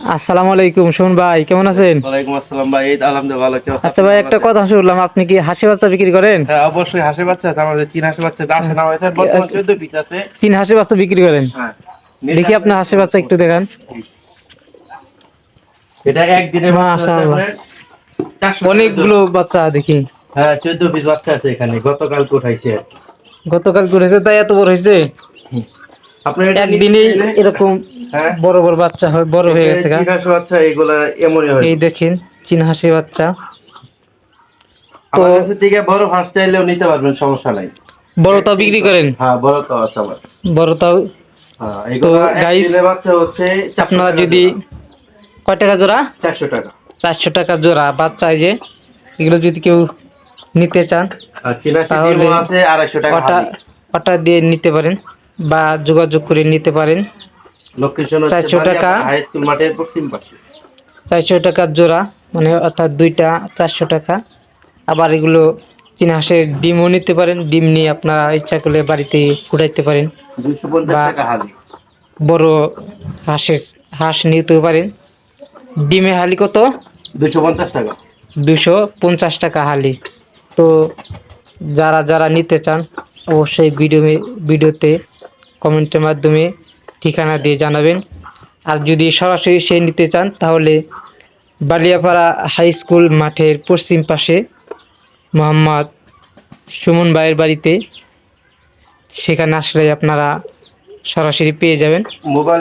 আসসালামু আলাইকুম সুমন ভাই, কেমন আছেন? ওয়ালাইকুম আসসালাম ভাই, এই তো আলহামদুলিল্লাহ ভালো। কেউ আচ্ছা আপনি ভাই, ভালো একটা আছেন? কথা শুনলাম, আপনি কি হাসি বাচ্চা বিক্রি করেন? হ্যাঁ অবশ্যই, হাঁসের বাচ্চা আছে আমাদের, চীন হাঁসের বাচ্চা আছে, আসে না হয়েছে বর্তমান 14 পিস আছে। চীন হাসি বাচ্চা বিক্রি করেন? হ্যাঁ, দেখি আপনার হাসি বাচ্চা একটু দেখান। এটা একদিনের বাচ্চা হচ্ছে মাশাআল্লাহ, আপনার 400 টাকা অনেকগুলো জোড়া। বাচ্চা দেখি। হ্যাঁ 14 পিস বাচ্চা আছে এখানে, গতকাল উঠাইছে আর কি। গতকাল করেছে তাই এত বড় হয়েছে? হুম। আপনার এটা নিতে একদিনেই চাইলে, এরকম হ্যাঁ বড় বড় বাচ্চা হয়, বড় হয়ে এটা গেছে গা। চীন হাঁসের বাচ্চা এগুলা এমনই হয়। এই দেখেন চীন হাসি বাচ্চা। তো আমার কাছে থেকে বড় হাঁস চাইলেও নিতে পারবেন, সমস্যা নাই। বড়টাও বিক্রি করেন? হ্যাঁ বড় তো আছে আমার। বড়টাও। হ্যাঁ তো এগুলা গাইস, একদিনের বাচ্চা হচ্ছে 400 আপনারা টাকা যদি জোড়া। কয় টাকা জোড়া? 400 টাকা। 400 টাকা জোড়া বাচ্চা। এই যে এগুলো যদি কেউ নিতে চান আর চীনা তাহলে ডিমও আছে 250 টাকা ওটা হালি। ওটা দিয়ে নিতে পারেন বা যোগাযোগ করে নিতে পারেন। লোকেশন হচ্ছে 400 টাকা, বালিয়াপাড়া হাই স্কুল মাঠের পশ্চিম পাশে। 400 টাকার জোড়া, মানে অর্থাৎ দুইটা 400 টাকা। আবার এগুলো চীনা হাঁসের ডিমও নিতে পারেন, ডিম নিয়ে আপনারা ইচ্ছা করলে বাড়িতে ফুটাইতে পারেন 250 বা টাকা হালি। বড় হাঁস নিতে পারেন। ডিমে হালি কত? 250 টাকা। 250 টাকা হালি। তো যারা যারা নিতে চান অবশ্যই ভিডিওতে কমেন্টের মাধ্যমে ঠিকানা দিয়ে জানাবেন। আর যদি সরাসরি সে নিতে চান তাহলে বালিয়াপাড়া হাই স্কুল মাঠের পশ্চিম পাশে মোহাম্মদ সুমন ভাইয়ের বাড়িতে, সেখানে আসলে আপনারা সরাসরি পেয়ে যাবেন। মোবাইল